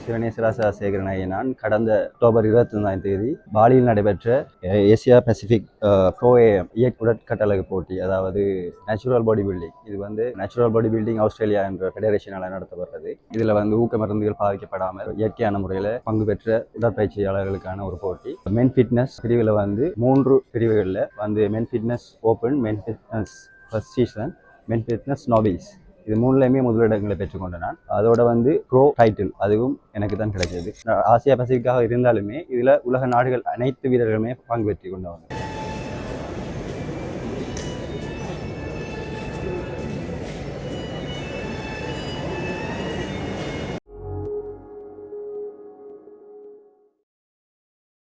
சிவனேஸ்வரா சேகரன் நான் கடந்த அக்டோபர் 29ஆம் தேதி பாலியில் நடைபெற்ற ஏசியா பசிபிக் ப்ரோ ஏஎம் உடற்கட்டழகு போட்டி, அதாவது நேச்சுரல் பாடி பில்டிங். இது நேச்சுரல் பாடி பில்டிங் ஆஸ்திரேலியா என்ற ஃபெடரேஷனால் நடத்தப்படுறது. இதில் ஊக்க மருந்துகள் பாதிக்கப்படாமல் இயற்கையான முறையில் பங்கு பெற்ற உடற்பயிற்சியாளர்களுக்கான ஒரு போட்டி. மென் ஃபிட்னஸ் பிரிவில் 3 பிரிவுகளில் மென் ஃபிட்னஸ் ஓப்பன், மென் ஃபிட்னஸ் ஃபர்ஸ்ட் சீசன், மென் ஃபிட்னஸ் நோவிஸ், இது 3லையுமே முதலிடங்களை பெற்றுக்கொண்ட நான். அதோட ப்ரோ டைட்டில் அதுவும் எனக்கு தான் கிடைச்சது. ஆசியா பசிபிக்காக இருந்தாலுமே இதில் உலக நாடுகள் அனைத்து வீரர்களுமே பங்கு பெற்று கொண்டவங்க.